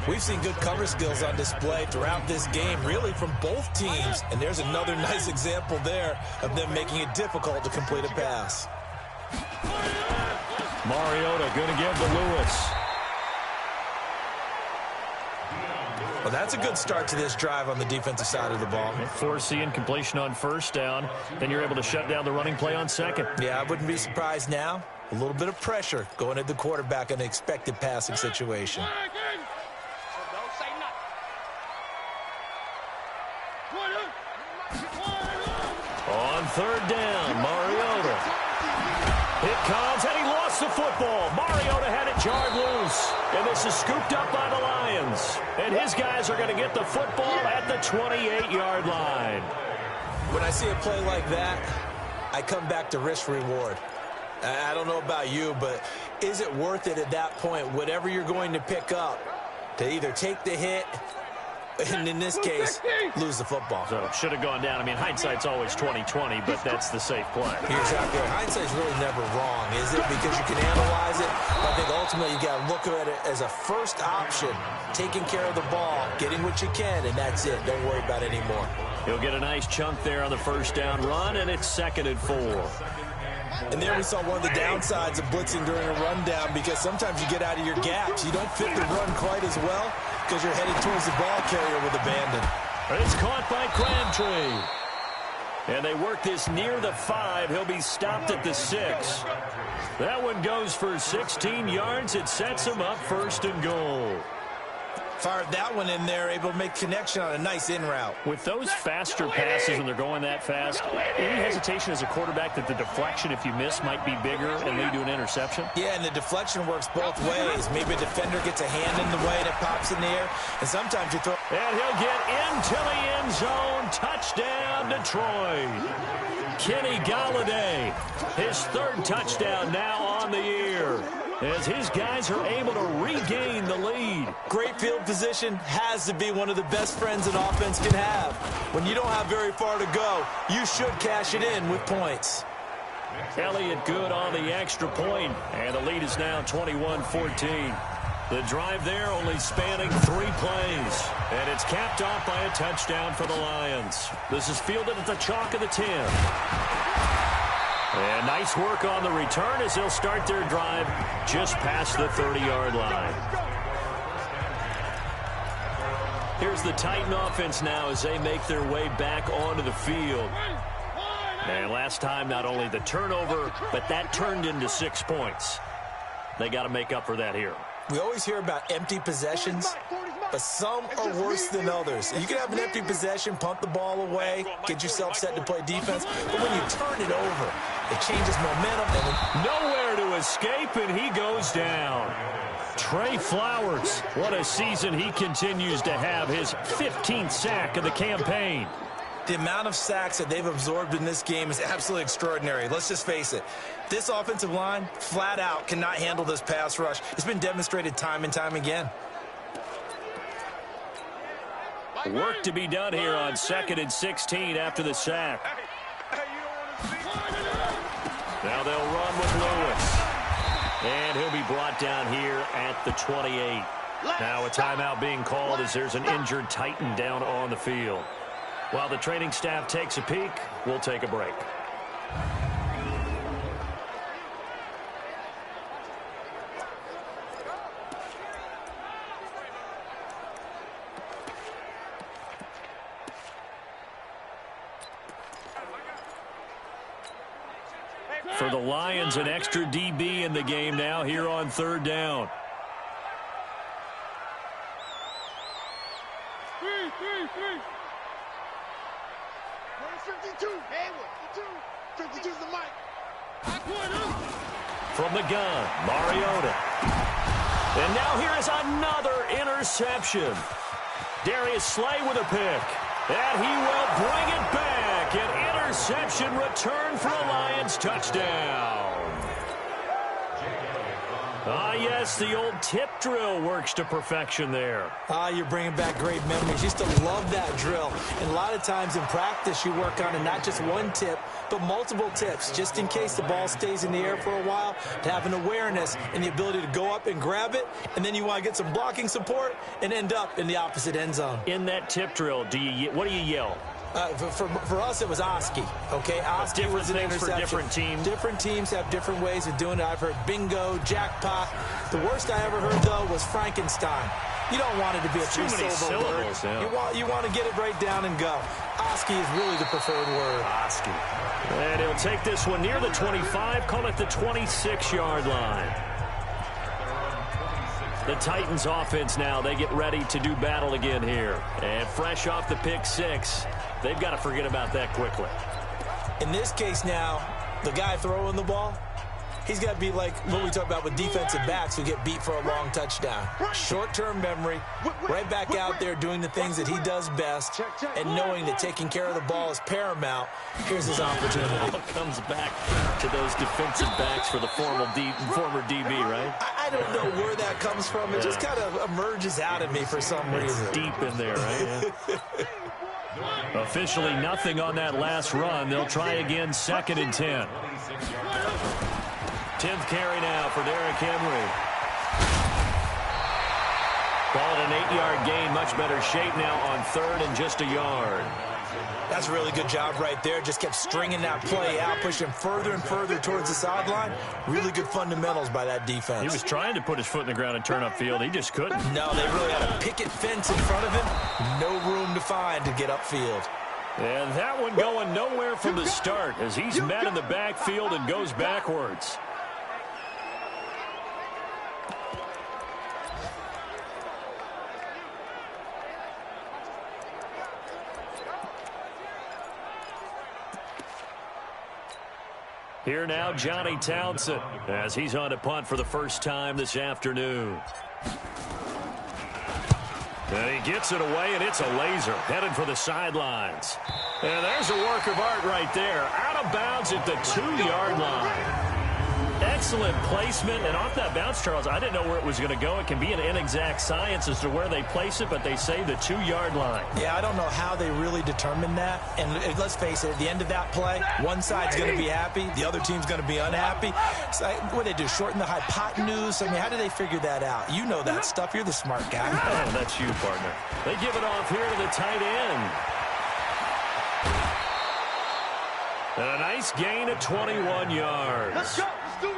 We've seen good cover skills on display throughout this game, really from both teams. And there's another nice example there of them making it difficult to complete a pass. Mariota going to give to Lewis. Well, that's a good start to this drive on the defensive side of the ball. Force the incompletion on 1st down. Then you're able to shut down the running play on 2nd. Yeah, I wouldn't be surprised now. A little bit of pressure going at the quarterback in an expected passing situation. On 3rd down, Mariota. It comes, and he lost the football. Mariota had it jarred loose. And this is scooped up by the Lions. And his guys are going to get the football at the 28-yard line. When I see a play like that, I come back to risk-reward. I don't know about you, but is it worth it at that point, whatever you're going to pick up, to either take the hit, and in this case, lose the football? So should have gone down. I mean, hindsight's always 20/20, but that's the safe play. You're exactly right. Hindsight's really never wrong, is it? Because you can analyze it. I think ultimately you got to look at it as a first option, taking care of the ball, getting what you can, and that's it. Don't worry about it anymore. He'll get a nice chunk there on the 1st down run, and it's 2nd and 4. And there we saw one of the downsides of blitzing during a rundown, because sometimes you get out of your gaps. You don't fit the run quite as well because you're headed towards the ball carrier with abandon. It's caught by Crabtree. And they work this near the 5. He'll be stopped at the 6. That one goes for 16 yards. It sets him up 1st and goal. Fired that one in there, able to make connection on a nice in route. With those faster passes when they're going that fast, any hesitation as a quarterback that the deflection, if you miss, might be bigger and lead to an interception? Yeah, and the deflection works both ways. Maybe a defender gets a hand in the way and it pops in the air, and sometimes you throw... And he'll get into the end zone. Touchdown, Detroit. Kenny Golladay, his 3rd touchdown now on the year, as his guys are able to regain the lead. Great field position has to be one of the best friends an offense can have. When you don't have very far to go, you should cash it in with points. Elliott good on the extra point, and the lead is now 21-14. The drive there only spanning 3 plays, and it's capped off by a touchdown for the Lions. This is fielded at the chalk of the 10. And nice work on the return as they'll start their drive just past the 30-yard line. Here's the Titan offense now as they make their way back onto the field. And last time, not only the turnover, but that turned into 6 points. They got to make up for that here. We always hear about empty possessions, but some are worse than others. You can have an empty possession, punt the ball away, get yourself set to play defense, but when you turn it over, it changes momentum. And nowhere to escape, and he goes down. Trey Flowers, what a season he continues to have, his 15th sack of the campaign. The amount of sacks that they've absorbed in this game is absolutely extraordinary. Let's just face it. This offensive line, flat out, cannot handle this pass rush. It's been demonstrated time and time again. Work to be done here on 2nd and 16 after the sack. Now they'll run with Lewis. And brought down here at the 28. Now a timeout being called as there's an injured Titan down on the field. While the training staff takes a peek, we'll take a break. For the Lions, an extra DB in the game now here on third down. Three. 52. 52's the mic. From the gun, Mariota. And now here is another interception. Darius Slay with a pick. And he will bring it back. An interception return for a Lions touchdown. Ah, yes, the old tip drill works to perfection there. You're bringing back great memories. Used to love that drill. And a lot of times in practice, you work on it, not just one tip, but multiple tips, just in case the ball stays in the air for a while, to have an awareness and the ability to go up and grab it, and then you want to get some blocking support and end up in the opposite end zone. In that tip drill, what do you yell? For us, it was Oski. Okay, Oski was an interception. For different teams. Different teams have different ways of doing it. I've heard bingo, jackpot. The worst I ever heard, though, was Frankenstein. You don't want it to be a three-syllable word. Yeah. You want to get it right down and go. Oski is really the preferred word. Oski. And he'll take this one near the 25, call it the 26-yard line. The Titans offense now, they get ready to do battle again here. And fresh off the pick six, they've got to forget about that quickly. In this case now, the guy throwing the ball, he's got to be like what we talk about with defensive backs who get beat for a long touchdown. Short-term memory, right back out there doing the things that he does best, and knowing that taking care of the ball is paramount. Here's his opportunity. It all comes back to those defensive backs for the former DB, right? I don't know where that comes from. It just kind of emerges out of me for some reason. It's deep in there, right? Officially nothing on that last run. They'll try again, 2nd and 10. 10th carry now for Derrick Henry. Call it an 8-yard gain. Much better shape now on 3rd and just a yard. That's a really good job right there. Just kept stringing that play out, pushing further and further towards the sideline. Really good fundamentals by that defense. He was trying to put his foot in the ground and turn upfield. He just couldn't. No, they really had a picket fence in front of him. No room to find to get upfield. And that one going nowhere from the start as he's met in the backfield and goes backwards. Here now, Johnny Townsend, as he's on to punt for the first time this afternoon. And he gets it away, and it's a laser, headed for the sidelines. And there's a work of art right there, out of bounds at the 2-yard line. Excellent placement, and off that bounce, Charles, I didn't know where it was going to go. It can be an inexact science as to where they place it, but they say the 2-yard line. Yeah, I don't know how they really determined that. And let's face it, at the end of that play, one side's going to be happy, the other team's going to be unhappy. So, what do they do, shorten the hypotenuse? I mean, how do they figure that out? You know that stuff. You're the smart guy. Oh, that's you, partner. They give it off here to the tight end. And a nice gain of 21 yards. Let's go. Let's do it.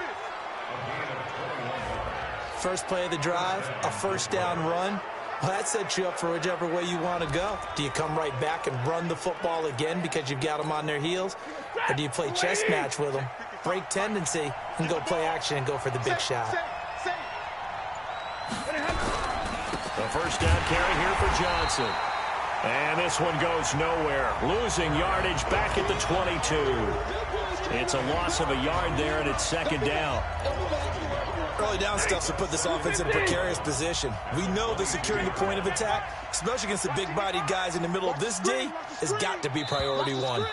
First play of the drive, a first down run. Well, that sets you up for whichever way you want to go. Do you come right back and run the football again because you've got them on their heels? Or do you play chess match with them, break tendency, and go play action and go for the big shot? The first down carry here for Johnson. And this one goes nowhere. Losing yardage back at the 22. It's a loss of a yard there, and it's 2nd down. Early down stuff to put this offense in a precarious position. We know that securing the point of attack, especially against the big-bodied guys in the middle of this D, has got to be priority one.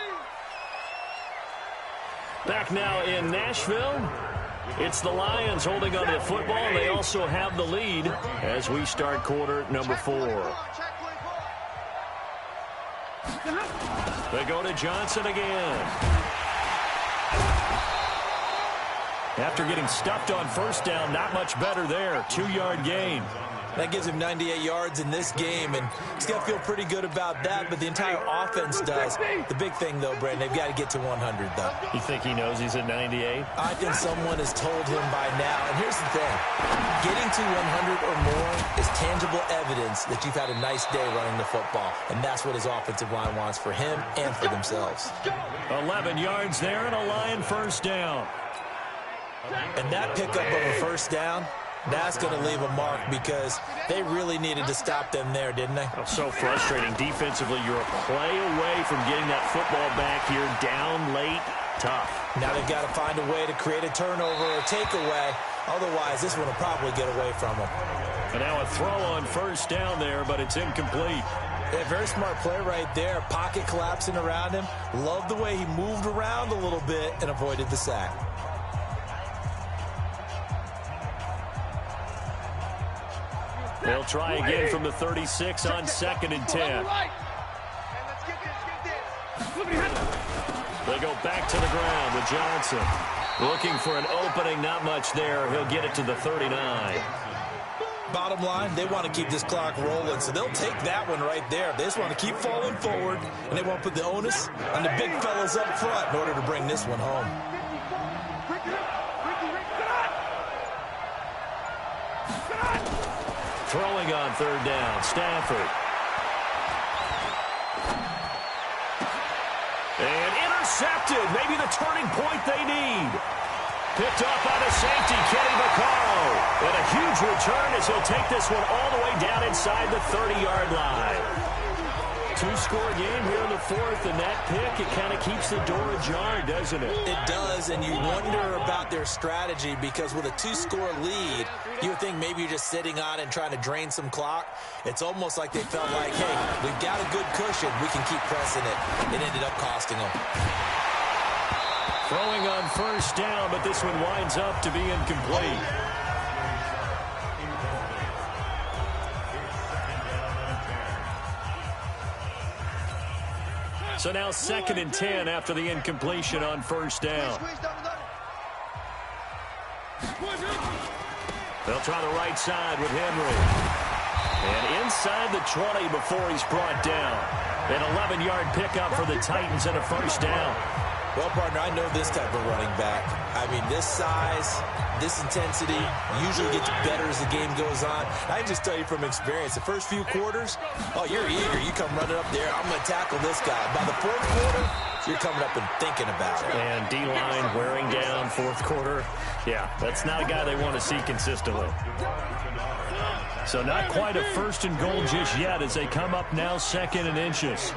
Back now in Nashville. It's the Lions holding on to the football, and they also have the lead as we start quarter number 4. They go to Johnson again. After getting stuffed on first down, not much better there. 2-yard gain. That gives him 98 yards in this game, and he's got to feel pretty good about that, but the entire offense does. The big thing, though, Brandon, they've got to get to 100, though. You think he knows he's at 98? I think someone has told him by now. And here's the thing. Getting to 100 or more is tangible evidence that you've had a nice day running the football, and that's what his offensive line wants for him and for themselves. 11 yards there and a Lion first down. And that pickup of a first down, that's going to leave a mark because they really needed to stop them there, didn't they? Oh, so frustrating. Defensively, you're a play away from getting that football back here. Down late, tough. Now they've got to find a way to create a turnover or takeaway. Otherwise, this one will probably get away from them. And now a throw on first down there, but it's incomplete. Yeah, very smart play right there. Pocket collapsing around him. Love the way he moved around a little bit and avoided the sack. They'll try again from the 36 on 2nd and 10. They go back to the ground with Johnson. Looking for an opening, not much there. He'll get it to the 39. Bottom line, they want to keep this clock rolling, so they'll take that one right there. They just want to keep falling forward, and they won't put the onus on the big fellas up front in order to bring this one home. Throwing on 3rd down, Stafford. And intercepted. Maybe the turning point they need. Picked up by the safety, Kenny Vaccaro. And a huge return as he'll take this one all the way down inside the 30-yard line. 2-score game here in the 4th, and that pick, it kind of keeps the door ajar, doesn't it? It does, and you wonder about their strategy because with a 2-score lead, you would think maybe you're just sitting on it and trying to drain some clock. It's almost like they felt like, hey, we've got a good cushion. We can keep pressing it. It ended up costing them. Throwing on first down, but this one winds up to be incomplete. So now 2nd and 10 after the incompletion on first down. They'll try the right side with Henry. And inside the 20 before he's brought down. An 11-yard pickup for the Titans and a first down. Well, partner, I know this type of running back. I mean, this size, this intensity usually gets better as the game goes on. I can just tell you from experience, the first few quarters, oh, you're eager. You come running up there, I'm going to tackle this guy. By the 4th quarter, you're coming up and thinking about it. And D-line wearing down 4th quarter. Yeah, that's not a guy they want to see consistently. So not quite a 1st and goal just yet as they come up now 2nd and inches.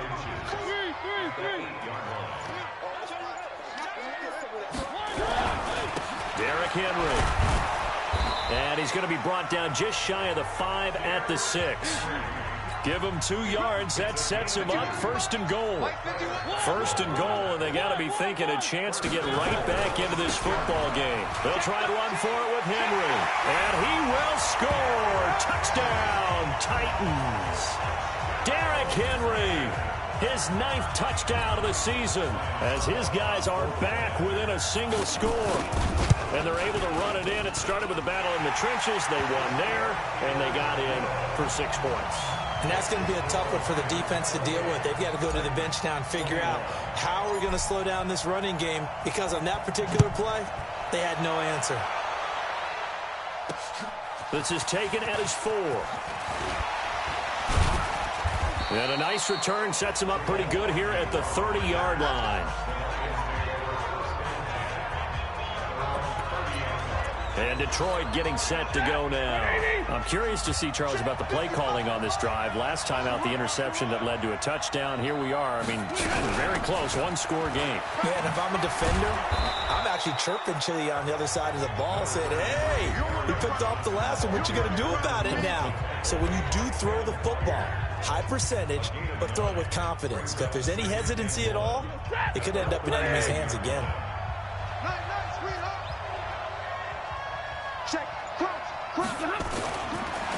Derrick Henry. And he's going to be brought down just shy of the 5 at the 6. Give him 2 yards. That sets him up 1st and goal. 1st and goal, and they got to be thinking a chance to get right back into this football game. They'll try to run for it with Henry. And he will score. Touchdown, Titans. Derrick Henry. His 9th touchdown of the season as his guys are back within a single score. And they're able to run it in. It started with a battle in the trenches. They won there, and they got in for 6 points. And that's going to be a tough one for the defense to deal with. They've got to go to the bench now and figure out how are we going to slow down this running game, because on that particular play, they had no answer. This is taken at his 4. And a nice return sets him up pretty good here at the 30-yard line. And Detroit getting set to go now. I'm curious to see, Charles, about the play calling on this drive. Last time out, the interception that led to a touchdown. Here we are. I mean, very close, 1-score game. Yeah, and if I'm a defender, I'm actually chirping Chili on the other side of the ball, saying, hey, he picked off the last one. What you going to do about it now? So when you do throw the football, high percentage, but throw it with confidence. If there's any hesitancy at all, it could end up in enemy's hands again.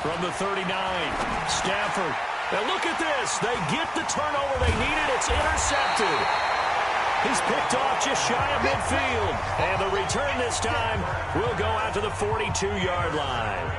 From the 39, Stafford. Now look at this. They get the turnover they needed. It's intercepted. He's picked off just shy of midfield. And the return this time will go out to the 42-yard line.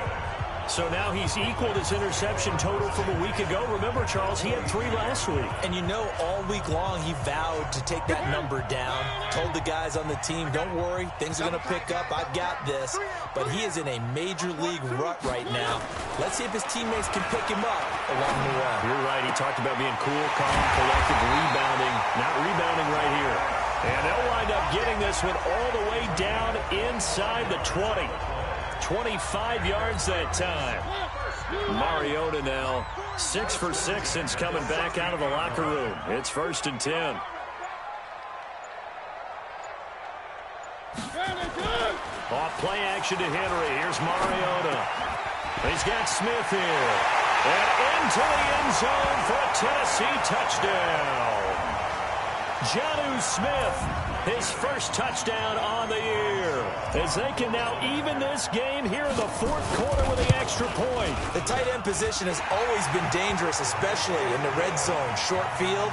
So now he's equaled his interception total from a week ago. Remember, Charles, he had 3 last week. And you know, all week long he vowed to take that number down. Told the guys on the team, don't worry, things are going to pick up. I've got this. But he is in a major league rut right now. Let's see if his teammates can pick him up along the way. You're right. He talked about being cool, calm, collected, rebounding. Not rebounding right here. And they'll wind up getting this one all the way down inside the 20. 25 yards that time. Mariota now 6 for 6 since coming back out of the locker room. It's 1st and 10. Off play action to Henry. Here's Mariota. He's got Smith here. And into the end zone for a Tennessee touchdown. Jonnu Smith, his first touchdown on the year, as they can now even this game here in the 4th quarter with the extra point. The tight end position has always been dangerous, especially in the red zone, short field.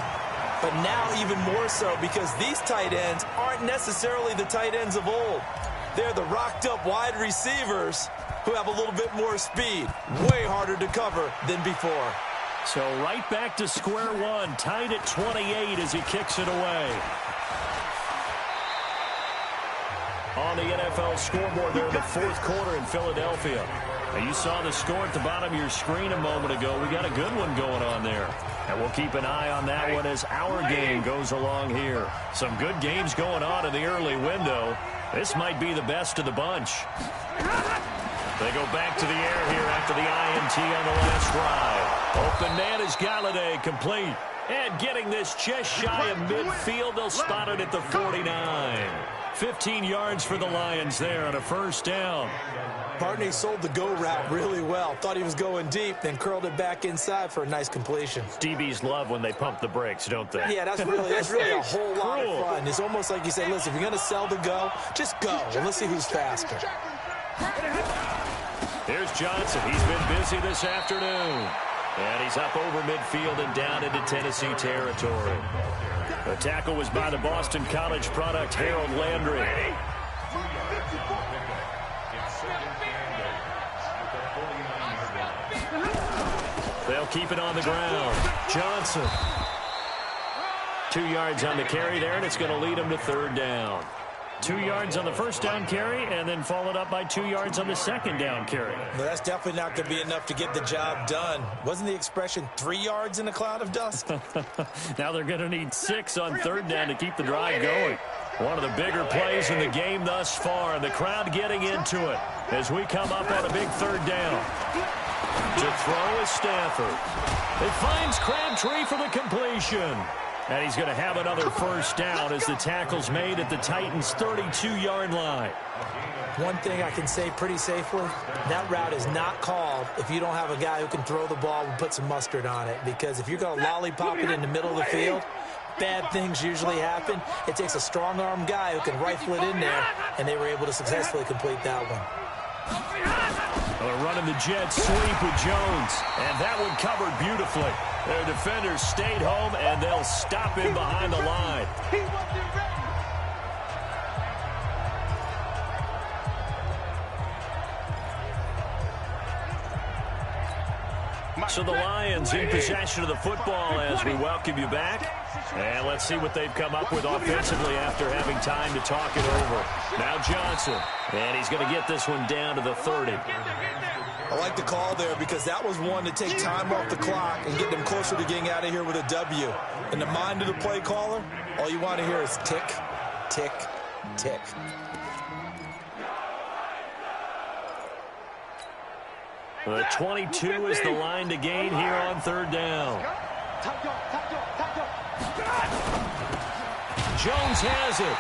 But now even more so because these tight ends aren't necessarily the tight ends of old. They're the rocked-up wide receivers who have a little bit more speed. Way harder to cover than before. So right back to square one, tied at 28 as he kicks it away. On the NFL scoreboard there in the 4th quarter in Philadelphia. Now you saw the score at the bottom of your screen a moment ago. We got a good one going on there. And we'll keep an eye on that one as our game goes along here. Some good games going on in the early window. This might be the best of the bunch. They go back to the air here after the INT on the last drive. Open man is Galladay, complete. And getting this just shy of midfield, they'll spot it at the 49. 15 yards for the Lions there on a 1st down. Partney sold the go route really well. Thought he was going deep, then curled it back inside for a nice completion. DBs love when they pump the brakes, don't they? Yeah, that's really a whole lot of fun. It's almost like you say, listen, if you're going to sell the go, just go. And let's see who's faster. Here's Johnson. He's been busy this afternoon. And he's up over midfield and down into Tennessee territory. The tackle was by the Boston College product, Harold Landry. They'll keep it on the ground. Johnson. 2 yards on the carry there, and it's going to lead him to 3rd down. 2 yards on the 1st down carry, and then followed up by 2 yards on the 2nd down carry. No, that's definitely not going to be enough to get the job done. Wasn't the expression 3 yards in a cloud of dust? Now they're going to need 6 on 3rd down to keep the drive going. One of the bigger plays in the game thus far, and the crowd getting into it as we come up on a big 3rd down. To throw is Stafford. It finds Crabtree for the completion. And he's going to have another 1st down as the tackle's made at the Titans' 32-yard line. One thing I can say pretty safely, that route is not called if you don't have a guy who can throw the ball and put some mustard on it. Because if you're going to lollipop it in the middle of the field, bad things usually happen. It takes a strong-arm guy who can rifle it in there, and they were able to successfully complete that one. They're running the jet sweep with Jones, and that one covered beautifully. Their defenders stayed home, and they'll stop him behind the line. So the Lions in possession of the football as we welcome you back. And let's see what they've come up with offensively after having time to talk it over. Now Johnson, and he's going to get this one down to the 30. I like the call there because that was one to take time off the clock and get them closer to getting out of here with a W. In the mind of the play caller, all you want to hear is tick, tick, tick. The 22 is the line to gain here on 3rd down. Jones has it.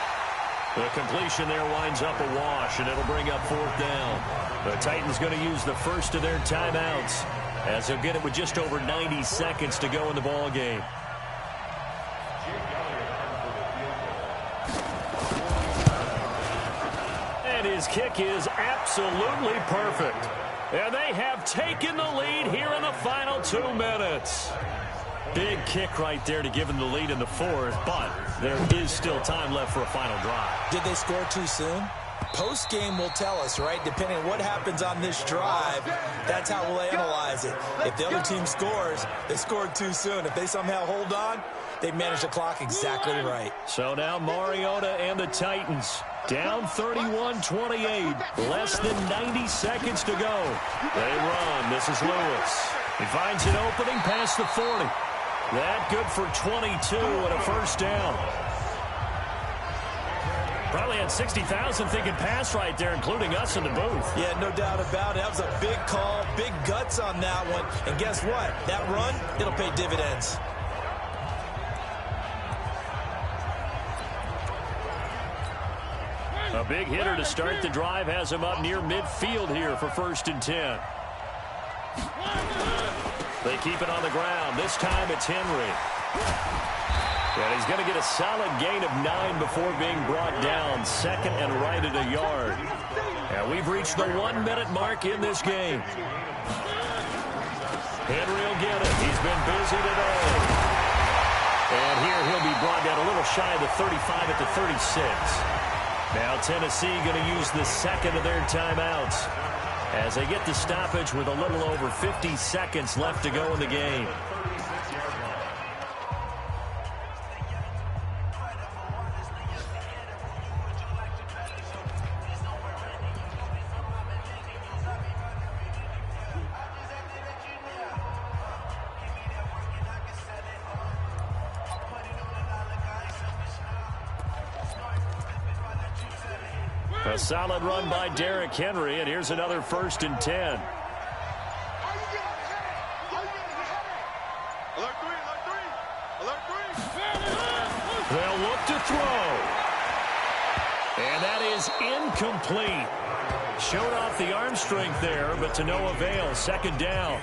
The completion there winds up a wash, and it'll bring up 4th down. The Titans going to use the first of their timeouts as they'll get it with just over 90 seconds to go in the ball game. And his kick is absolutely perfect. And they have taken the lead here in the final 2 minutes. Big kick right there to give them the lead in the fourth, but there is still time left for a final drive. Did they score too soon? Post-game will tell us, right? Depending on what happens on this drive, that's how we'll analyze it. If the other team scores, they scored too soon. If they somehow hold on, they manage the clock exactly right. So now Mariota and the Titans down 31-28. Less than 90 seconds to go. They run. This is Lewis. He finds an opening past the 40. That good for 22 and a first down. Probably had 60,000 thinking pass right there, including us in the booth. Yeah, no doubt about it. That was a big call, big guts on that one. And guess what? That run, it'll pay dividends. A big hitter to start the drive has him up near midfield here for 1st and 10. They keep it on the ground. This time it's Henry. And he's going to get a solid gain of 9 before being brought down. 2nd and right at a yard. And we've reached the 1-minute mark in this game. Henry will get it. He's been busy today. And here he'll be brought down a little shy of the 35 at the 36. Now Tennessee going to use the second of their timeouts as they get the stoppage with a little over 50 seconds left to go in the game. A solid run by Derrick Henry, and here's another 1st and 10. They'll look to throw. And that is incomplete. Showed off the arm strength there, but to no avail. 2nd down.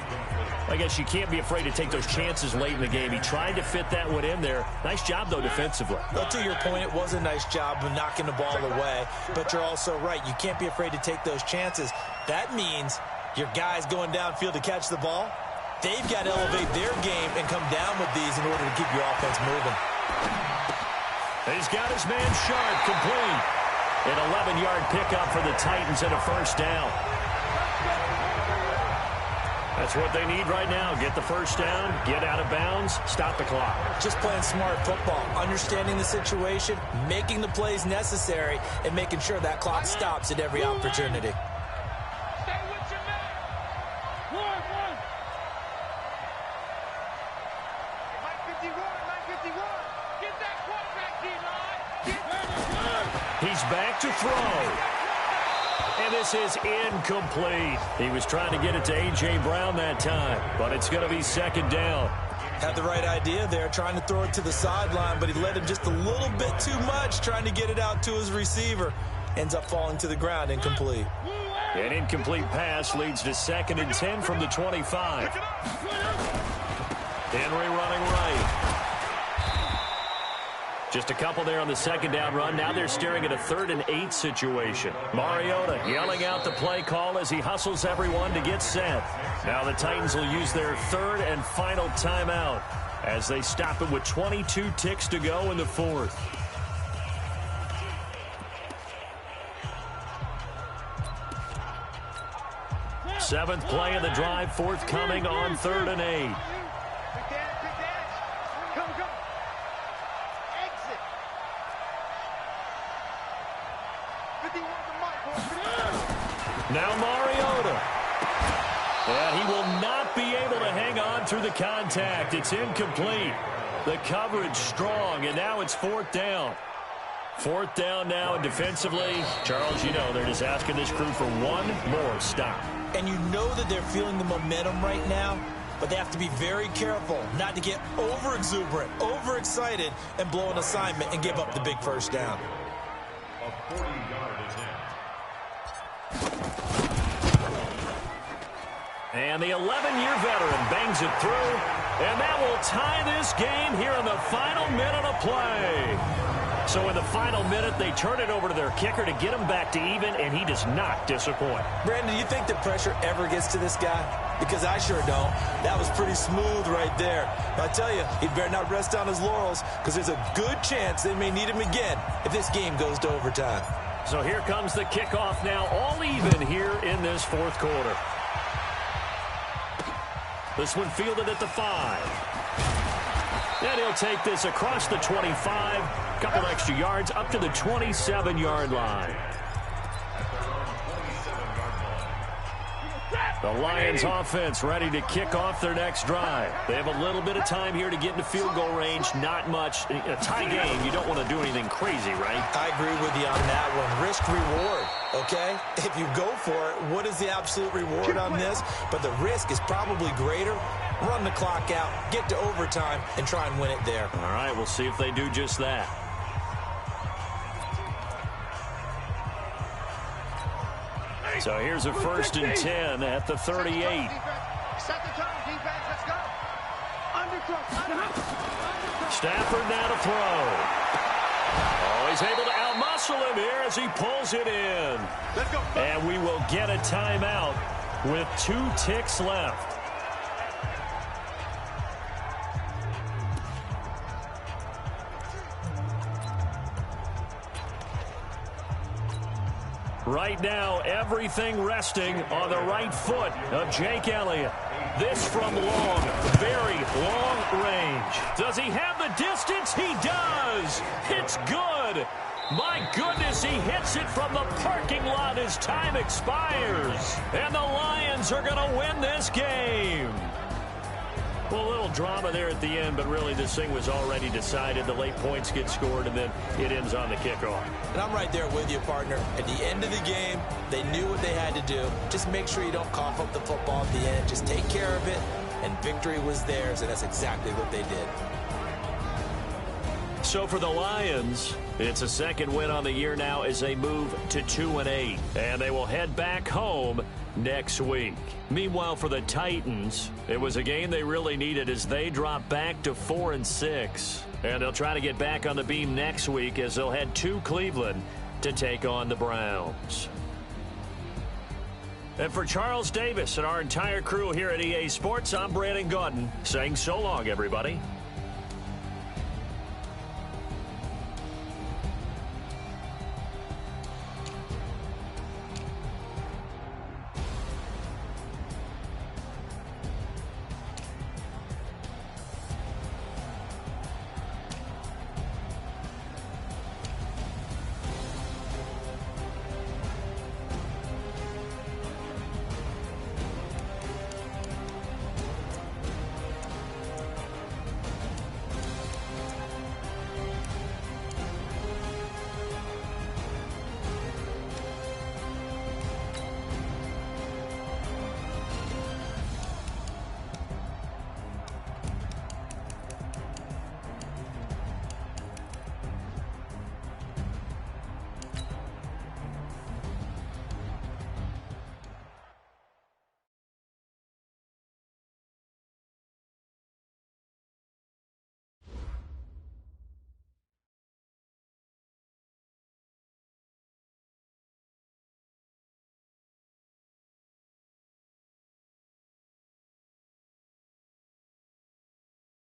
I guess you can't be afraid to take those chances late in the game. He tried to fit that one in there. Nice job, though, defensively. Well, to your point, it was a nice job of knocking the ball away. But you're also right. You can't be afraid to take those chances. That means your guys going downfield to catch the ball, they've got to elevate their game and come down with these in order to keep your offense moving. He's got his man Sharp complete. An 11-yard pickup for the Titans and a 1st down. That's what they need right now. Get the 1st down, get out of bounds, stop the clock. Just playing smart football, understanding the situation, making the plays necessary, and making sure that clock stops at every opportunity. Stay with your man. One. Mike 51. Get that quarterback, D-line. He's back to throw. And this is incomplete. He was trying to get it to A.J. Brown that time, but it's going to be 2nd down. Had the right idea there, trying to throw it to the sideline, but he led him just a little bit too much, trying to get it out to his receiver. Ends up falling to the ground, incomplete. An incomplete pass leads to 2nd and 10 from the 25. Henry running right. Just a couple there on the 2nd down run. Now they're staring at a 3rd and 8 situation. Mariota yelling out the play call as he hustles everyone to get set. Now the Titans will use their 3rd and final timeout as they stop it with 22 ticks to go in the 4th. Seventh play of the drive, forthcoming on 3rd and 8. Now Mariota. And he will not be able to hang on through the contact. It's incomplete. The coverage strong, and now it's 4th down. 4th down now, and defensively, Charles, you know, they're just asking this crew for one more stop. And you know that they're feeling the momentum right now, but they have to be very careful not to get over-exuberant, over-excited, and blow an assignment and give up the big 1st down. A 40-yard attempt. And the 11-year veteran bangs it through, and that will tie this game here in the final minute of play. So in the final minute, they turn it over to their kicker to get him back to even, and he does not disappoint. Brandon, do you think the pressure ever gets to this guy? Because I sure don't. That was pretty smooth right there. But I tell you, he better not rest on his laurels, because there's a good chance they may need him again if this game goes to overtime. So here comes the kickoff now, all even here in this fourth quarter. This one fielded at the 5. And he'll take this across the 25, couple extra yards up to the 27-yard line. The Lions offense ready to kick off their next drive. They have a little bit of time here to get into field goal range, not much. In a tie game, you don't want to do anything crazy, right? I agree with you on that one. Risk-reward, okay? If you go for it, what is the absolute reward on this? But the risk is probably greater. Run the clock out, get to overtime, and try and win it there. All right, we'll see if they do just that. So here's a 1st and 10 at the 38. Set the tone, defense, let's go. Stafford now to throw. Oh, he's able to outmuscle him here as he pulls it in. Let's go. And we will get a timeout with 2 ticks left. Right now, everything resting on the right foot of Jake Elliott. This from long, very long range. Does he have the distance? He does. It's good. My goodness, he hits it from the parking lot as time expires. And the Lions are going to win this game. Well, a little drama there at the end, but really this thing was already decided. The late points get scored, and then it ends on the kickoff. And I'm right there with you, partner. At the end of the game, they knew what they had to do. Just make sure you don't cough up the football at the end. Just take care of it, and victory was theirs, and that's exactly what they did. So for the Lions, it's a second win on the year now as they move to 2-8, and they will head back home next week. Meanwhile, for the Titans, it was a game they really needed as they drop back to 4-6. And they'll try to get back on the beam next week as they'll head to Cleveland to take on the Browns. And for Charles Davis and our entire crew here at EA Sports, I'm Brandon Gaudin saying so long, everybody.